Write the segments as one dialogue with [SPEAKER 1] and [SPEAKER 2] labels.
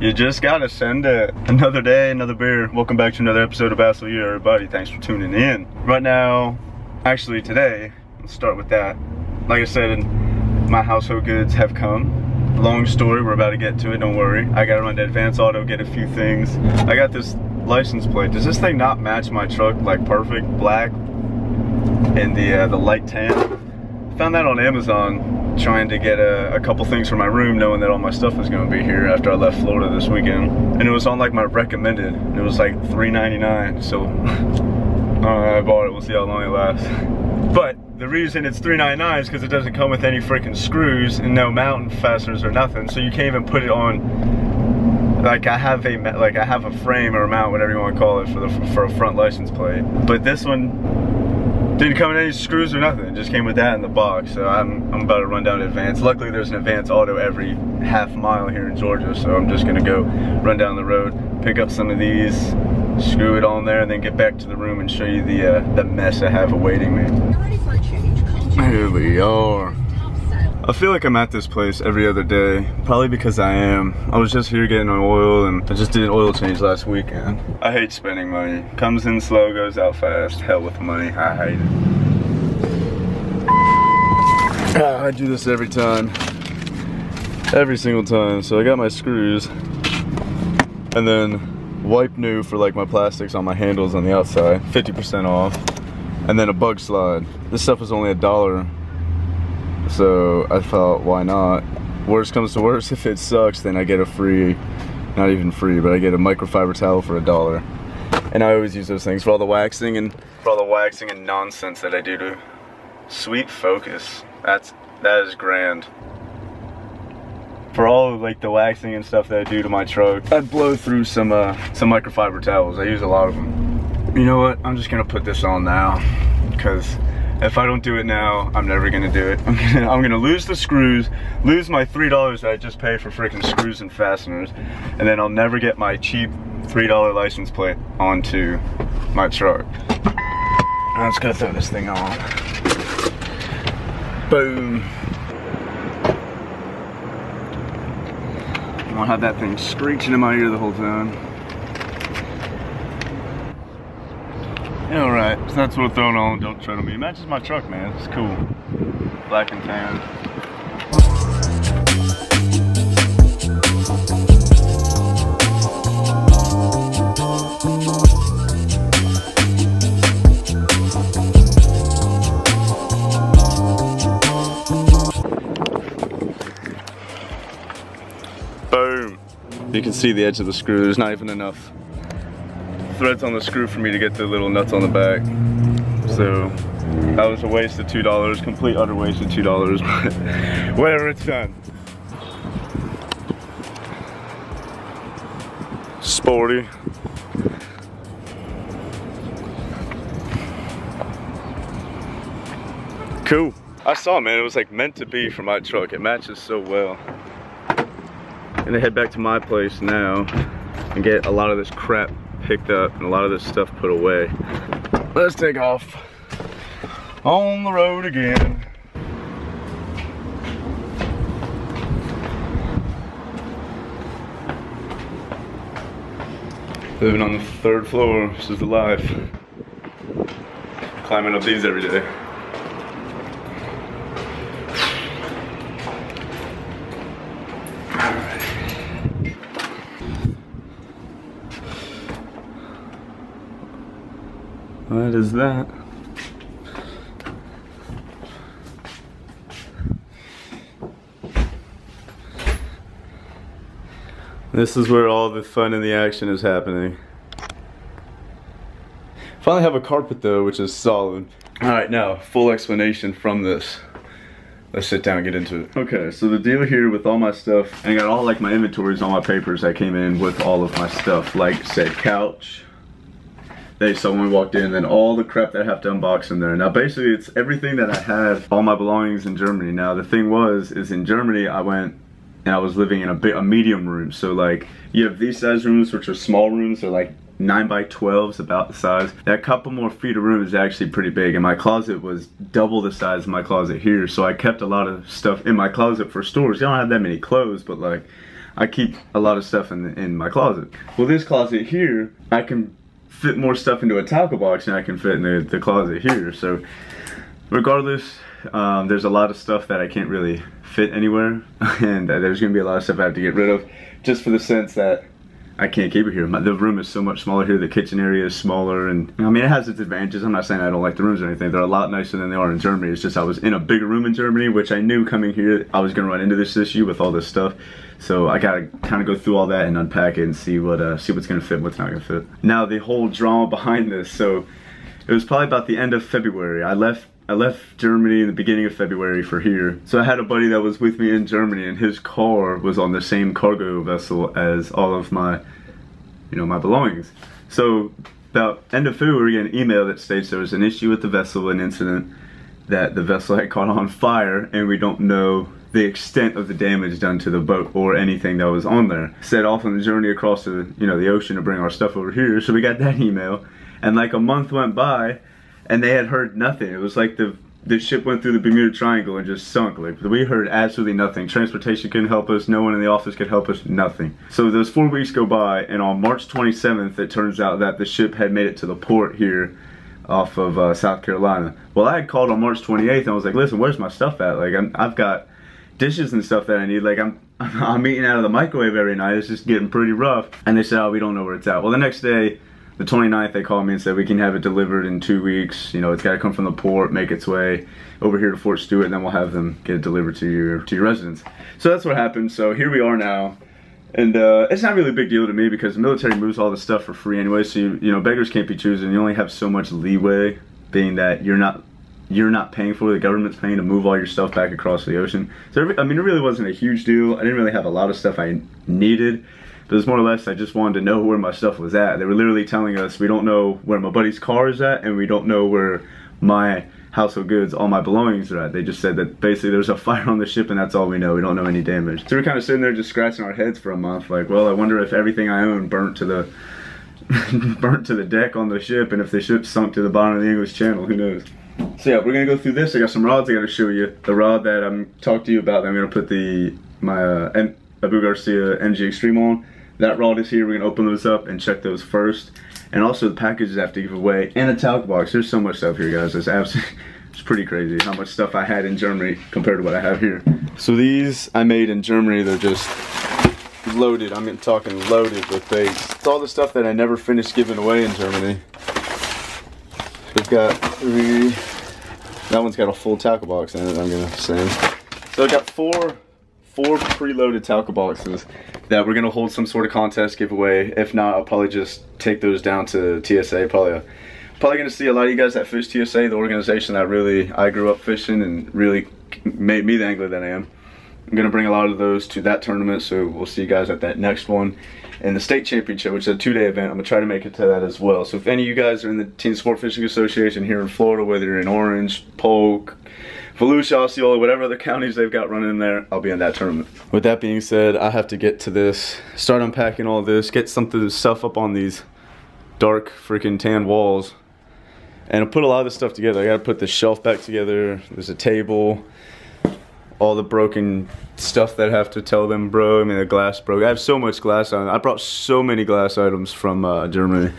[SPEAKER 1] You just gotta send it. Another day, another beer. Welcome back to another episode of Bass Elite, everybody. Thanks for tuning in. Right now, actually today, let's start with that. Like I said, my household goods have come. Long story, we're about to get to it, don't worry. I gotta run to Advance Auto, get a few things. I got this license plate. Does this thing not match my truck like perfect? Black and the light tan. Found that on Amazon. Trying to get a couple things for my room, knowing that all my stuff was going to be here after I left Florida this weekend. And it was on like my recommended. It was like $3.99, so I bought it. We'll see how long it lasts. But the reason it's $3.99 is because it doesn't come with any freaking screws and no mountain fasteners or nothing, so you can't even put it on. Like I have a frame or a mount, whatever you want to call it, for a front license plate. But this one didn't come in any screws or nothing. It just came with that in the box. So I'm about to run down to Advance. Luckily there's an Advance Auto every half mile here in Georgia, so I'm just gonna go run down the road, pick up some of these, screw it on there, and then get back to the room and show you the mess I have awaiting me. Here we are. I feel like I'm at this place every other day, probably because I am. I was just here getting oil, and I just did an oil change last weekend. I hate spending money. Comes in slow, goes out fast. Hell with money, I hate it. I do this every time. Every single time. So I got my screws, and then wipe new for like my plastics on my handles on the outside, 50% off. And then a bug slide. This stuff was only $1. So I thought, why not? Worst comes to worst, if it sucks, then I get a free, not even free, but I get a microfiber towel for $1. And I always use those things for all the waxing and nonsense that I do to Sweet Focus. That is grand. For all like the waxing and stuff that I do to my truck, I blow through some microfiber towels. I use a lot of them. You know what? I'm just gonna put this on now, because if I don't do it now, I'm never gonna do it. I'm gonna lose the screws, lose my $3 that I just paid for freaking screws and fasteners, and then I'll never get my cheap $3 license plate onto my truck. I'm just gonna throw this thing on. Boom. I won't have that thing screeching in my ear the whole time. Alright, so that's what I'm throwing on. Don't tread on me. It matches my truck, man. It's cool. Black and tan. Boom. You can see the edge of the screw. There's not even enough threads on the screw for me to get the little nuts on the back. So that was a waste of $2, complete utter waste of $2, but whatever, it's done. Sporty. Cool. I saw, man, it was like meant to be for my truck. It matches so well. I'm gonna head back to my place now and get a lot of this crap picked up and a lot of this stuff put away. Let's take off on the road again. Living on the 3rd floor, this is the life. Climbing up these every day. What is that? This is where all the fun and the action is happening. Finally have a carpet though, which is solid. Alright, now, full explanation from this. Let's sit down and get into it. Okay, so the deal here with all my stuff, and I got all like my inventories, all my papers that came in with all of my stuff, like said couch. Someone walked in, and then all the crap that I have to unbox in there. Now basically it's everything that I had, all my belongings in Germany. Now the thing is in Germany I went and I was living in a medium room. So like you have these size rooms, which are small rooms. They're like 9 by 12s, about the size. That couple more feet of room is actually pretty big, and my closet was double the size of my closet here. So I kept a lot of stuff in my closet for storage. I don't have that many clothes, but like I keep a lot of stuff in my closet. Well, this closet here, I can fit more stuff into a tackle box than I can fit in the closet here. So regardless, there's a lot of stuff that I can't really fit anywhere, and there's gonna be a lot of stuff I have to get rid of, just for the sense that I can't keep it here. The room is so much smaller here. The kitchen area is smaller, and I mean, it has its advantages. I'm not saying I don't like the rooms or anything. They're a lot nicer than they are in Germany. It's just I was in a bigger room in Germany, which I knew coming here I was gonna run into this issue with all this stuff. So I gotta kind of go through all that and unpack it and see what's gonna fit and what's not gonna fit. Now the whole drama behind this. So it was probably about the end of February. I left Germany in the beginning of February for here. So I had a buddy that was with me in Germany, and his car was on the same cargo vessel as all of my, my belongings. So about end of February, we get an email that states there was an issue with the vessel, an incident that the vessel had caught on fire, and we don't know the extent of the damage done to the boat or anything that was on there. Set off on the journey across the, the ocean to bring our stuff over here. So we got that email, and like a month went by, and they had heard nothing. It was like the ship went through the Bermuda Triangle and just sunk. Like, we heard absolutely nothing. Transportation couldn't help us. No one in the office could help us. Nothing. So those 4 weeks go by, and on March 27th, it turns out that the ship had made it to the port here off of South Carolina. Well, I had called on March 28th, and I was like, listen, where's my stuff at? Like, I've got dishes and stuff that I need. Like, I'm eating out of the microwave every night. It's just getting pretty rough. And they said, oh, we don't know where it's at. Well, the next day, the 29th, they called me and said we can have it delivered in 2 weeks. It's got to come from the port, make its way over here to Fort Stewart, and then we'll have them get it delivered to your residence. So that's what happened. So here we are now, and it's not really a big deal to me because the military moves all the stuff for free anyway. So beggars can't be choosing. You only have so much leeway, being that you're not paying for it. The government's paying to move all your stuff back across the ocean. So I mean, it really wasn't a huge deal. I didn't really have a lot of stuff I needed. But it's more or less, I just wanted to know where my stuff was at. They were literally telling us, we don't know where my buddy's car is at, and we don't know where my household goods, all my belongings are at. They just said that basically there's a fire on the ship, and that's all we know. We don't know any damage. So we're kind of sitting there just scratching our heads for a month, like, well, I wonder if everything I own burnt to the burnt to the deck on the ship, and if the ship sunk to the bottom of the English Channel, who knows. So yeah, we're gonna go through this. I got some rods I gotta show you. The rod that I'm talking to you about, that I'm gonna put my Abu Garcia MG Extreme on. That rod is here. We're gonna open those up and check those first, and also the packages I have to give away, and a talc box. There's so much stuff here, guys. It's pretty crazy how much stuff I had in Germany compared to what I have here. So these I made in Germany. They're just loaded. I'm talking loaded with things. It's all the stuff that I never finished giving away in Germany. We've got 3. That one's got a full tackle box in it, I'm gonna send. So I got four preloaded tackle boxes that we're gonna hold some sort of contest giveaway. If not, I'll probably just take those down to TSA. Probably gonna see a lot of you guys that fish TSA, the organization that I grew up fishing and really made me the angler that I am. I'm gonna bring a lot of those to that tournament, so we'll see you guys at that next one. And the state championship, which is a 2-day event, I'm gonna try to make it to that as well. So if any of you guys are in the Team Sport Fishing Association here in Florida, whether you're in Orange, Polk, Volusia, Osceola, whatever other counties they've got running in there, I'll be in that tournament. With that being said, I have to get to this, start unpacking all this, get some stuff up on these dark freaking tan walls, and I'll put a lot of this stuff together. I gotta put the shelf back together. There's a table, all the broken stuff that I have to tell them, bro. I mean, the glass broke. I have so much glass on. I brought so many glass items from Germany,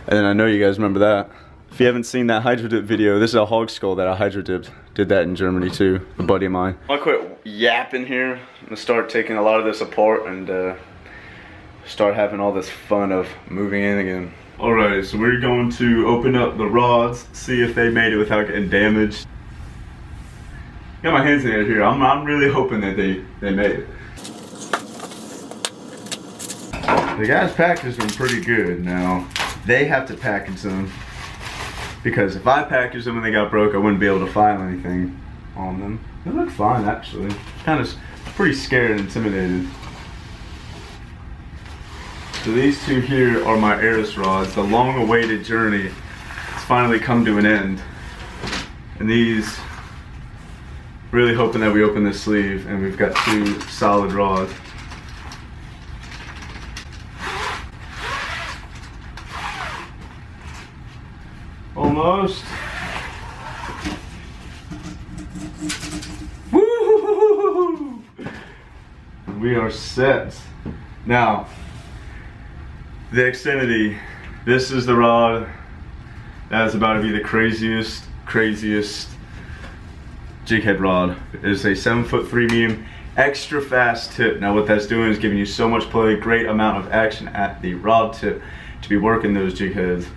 [SPEAKER 1] and I know you guys remember that. If you haven't seen that hydro dip video, this is a hog skull that I hydro dipped. Did that in Germany too, a buddy of mine. I'll quit yapping here. I'm gonna start taking a lot of this apart and start having all this fun of moving in again. Alright, so we're going to open up the rods, see if they made it without getting damaged. Got my hands in it here. I'm really hoping that they made it. The guys packaged them pretty good. Now, they have to package them, because if I packaged them and they got broke, I wouldn't be able to file anything on them. They look fine, actually. Kind of pretty scared and intimidated. So these two here are my Aris rods. The long-awaited journey has finally come to an end. And these, really hoping that we open this sleeve and we've got 2 solid rods. Almost. Woo! we are set. Now, the Xfinity, this is the rod that is about to be the craziest jig head rod. It's a 7'3" medium, extra fast tip. Now what that's doing is giving you so much play, great amount of action at the rod tip to be working those jig heads.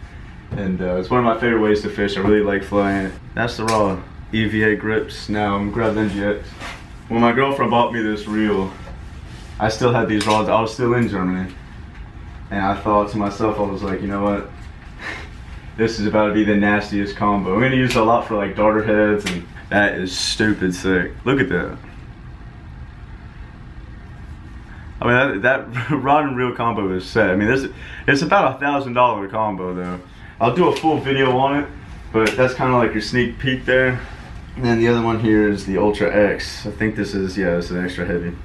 [SPEAKER 1] And it's one of my favorite ways to fish. I really like flying it. That's the rod, EVA grips. Now I'm grabbing NGX. When my girlfriend bought me this reel, I still had these rods. I was still in Germany. And I thought to myself, I was like, you know what? This is about to be the nastiest combo. I'm gonna use it a lot for like darter heads, and that is stupid sick. Look at that. I mean, that rod and reel combo is set. I mean, it's about $1,000 combo though. I'll do a full video on it, but that's kind of like your sneak peek there. And then the other one here is the Ultra X. I think this is, yeah, this is extra heavy.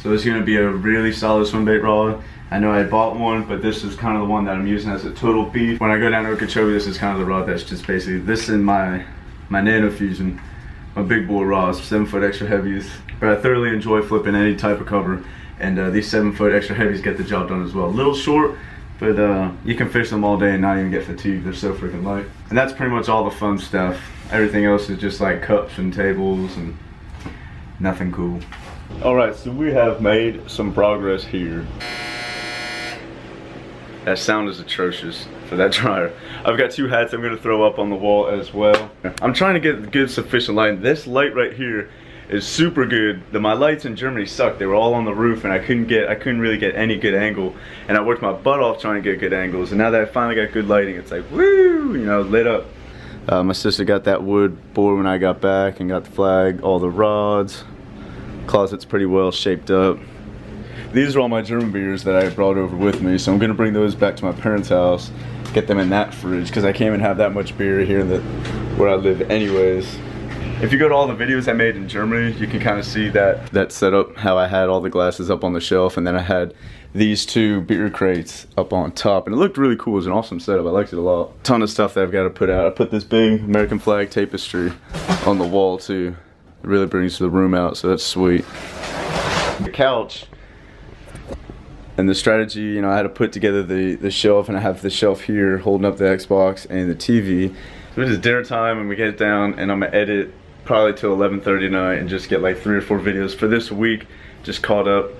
[SPEAKER 1] So it's gonna be a really solid swim bait rod. I know I bought one, but this is kind of the one that I'm using as a total beef. When I go down to Okeechobee, this is kind of the rod that's just basically this and my Nano Fusion, my big boy rods, 7-foot extra heavies. But I thoroughly enjoy flipping any type of cover, and these 7-foot extra heavies get the job done as well. A little short, but you can fish them all day and not even get fatigued. They're so freaking light. And that's pretty much all the fun stuff. Everything else is just like cups and tables and nothing cool. All right, so we have made some progress here. That sound is atrocious for that dryer. I've got 2 hats I'm gonna throw up on the wall as well. I'm trying to get good sufficient light. This light right here is super good. My lights in Germany sucked. They were all on the roof and I couldn't really get any good angle. And I worked my butt off trying to get good angles. And now that I finally got good lighting, it's like, woo, you know, lit up. My sister got that wood board when I got back and got the flag, all the rods. Closet's pretty well shaped up. These are all my German beers that I brought over with me, so I'm gonna bring those back to my parents' house, get them in that fridge, because I can't even have that much beer here where I live anyways. If you go to all the videos I made in Germany, you can kind of see that setup, how I had all the glasses up on the shelf, and then I had these 2 beer crates up on top, and it looked really cool. It was an awesome setup. I liked it a lot. Ton of stuff that I've got to put out. I put this big American flag tapestry on the wall too. It really brings the room out, so that's sweet. The couch. And the strategy, you know, I had to put together the shelf, and I have the shelf here holding up the Xbox and the TV. So it is dinner time, and we get down, and I'm gonna edit probably till 11:30 tonight, and just get like 3 or 4 videos for this week, just caught up,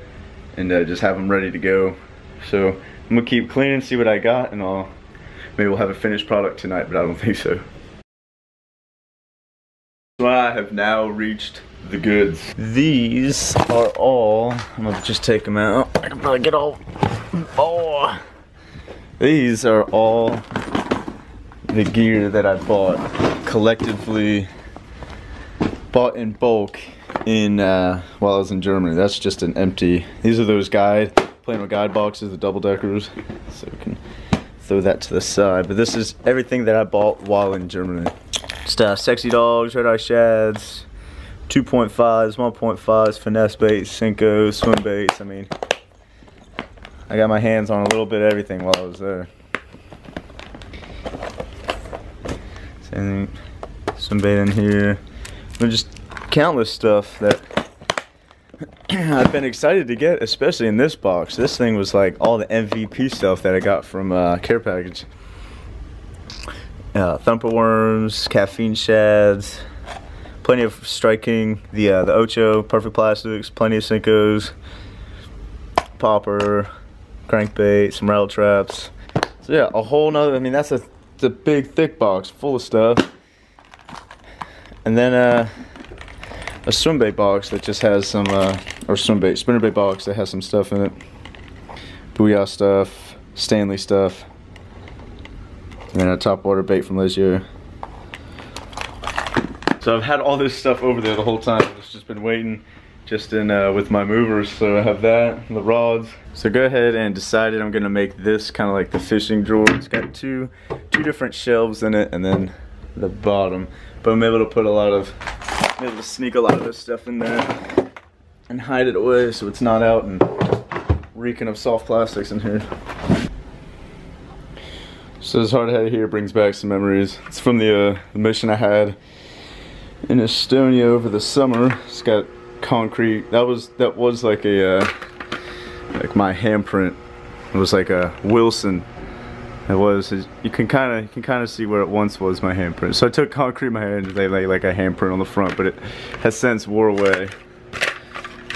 [SPEAKER 1] and just have them ready to go. So I'm gonna keep cleaning, see what I got, and maybe we'll have a finished product tonight, but I don't think so. So I have now reached the goods. These are all, I'm gonna just take them out. I can probably get all, oh. These are all the gear that I bought, collectively bought in bulk while I was in Germany. That's just an empty, these are those Plano guide boxes, the double deckers. So we can throw that to the side. But this is everything that I bought while in Germany. Just Sexy Dogs, Red Eye Shads, 2.5s, 1.5s, finesse baits, Senkos, swim baits. I mean, I got my hands on a little bit of everything while I was there. Same swim bait in here. And just countless stuff that I've been excited to get, especially in this box. This thing was like all the MVP stuff that I got from Care Package. Thumper worms, caffeine shads, plenty of striking, the Ocho, perfect plastics, plenty of Senkos, popper, crankbait, some rattle traps. So yeah, a whole nother, I mean, that's a big thick box full of stuff. And then a swim bait box that just has some, or spinner bait box that has some stuff in it. Booyah stuff, Stanley stuff. And then a top water bait from Legio. So I've had all this stuff over there the whole time. I've just been waiting just in with my movers. So I have that, the rods. So go ahead and decided I'm gonna make this kind of like the fishing drawer. It's got two different shelves in it, and then the bottom. But I'm able to sneak a lot of this stuff in there and hide it away so it's not out and reeking of soft plastics in here. So this hard hat here brings back some memories. It's from the mission I had in Estonia over the summer. It's got concrete. That was like a like my handprint. It was like a Wilson. It was. You can kind of see where it once was my handprint. So I took concrete in my hand and they lay like a handprint on the front, but it has since wore away.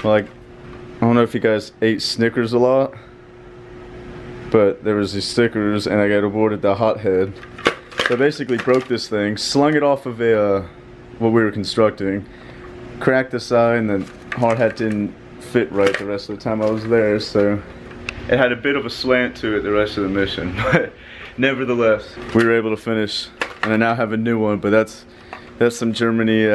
[SPEAKER 1] Like, I don't know if you guys ate Snickers a lot, but there was these stickers and I got awarded the hothead. So I basically broke this thing, slung it off of a what we were constructing, cracked the side, and the hard hat didn't fit right the rest of the time I was there, so it had a bit of a slant to it the rest of the mission. But nevertheless, we were able to finish, and I now have a new one. But that's some Germany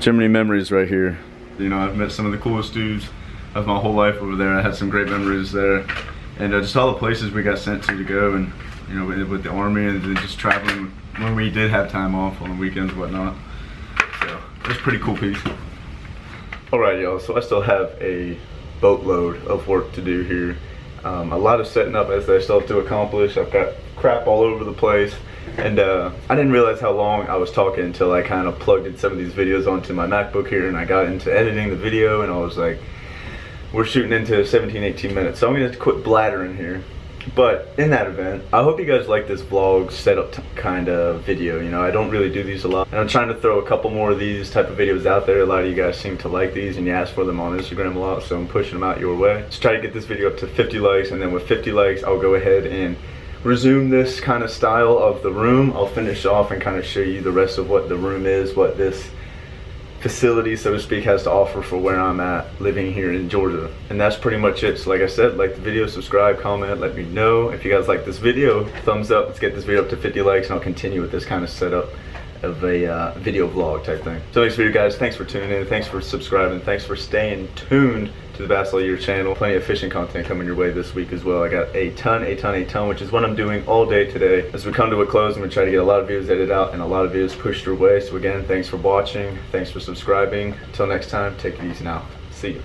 [SPEAKER 1] memories right here. You know, I've met some of the coolest dudes of my whole life over there. I had some great memories there, and just all the places we got sent to go, and you know, with the army, and then just traveling when we did have time off on the weekends and whatnot. So it was a pretty cool piece. Alright y'all, so I still have a boatload of work to do here. A lot of setting up as I still have to accomplish. I've got crap all over the place, and I didn't realize how long I was talking until I kind of plugged in some of these videos onto my MacBook here, and I got into editing the video, and I was like, we're shooting into 17-18 minutes, so I'm gonna have to quit blathering here. But in that event, I hope you guys like this vlog setup kind of video. You know, I don't really do these a lot, and I'm trying to throw a couple more of these type of videos out there. A lot of you guys seem to like these, and you ask for them on Instagram a lot, so I'm pushing them out your way. Let's try to get this video up to 50 likes, and then with 50 likes, I'll go ahead and resume this kind of style of the room. I'll finish off and kind of show you the rest of what the room is, what this facility, so to speak, has to offer for where I'm at living here in Georgia. And that's pretty much it. So like I said, like the video, subscribe, comment, let me know if you guys like this video. Thumbs up. Let's get this video up to 50 likes, and I'll continue with this kind of setup of a video vlog type thing. So next video guys, thanks for tuning in, thanks for subscribing, thanks for staying tuned to the Bass All Year channel. Plenty of fishing content coming your way this week as well. I got a ton, which is what I'm doing all day today. As we come to a close, I'm gonna try to get a lot of videos edited out and a lot of videos pushed your way. So again, thanks for watching, thanks for subscribing. Until next time, take it easy now. See you.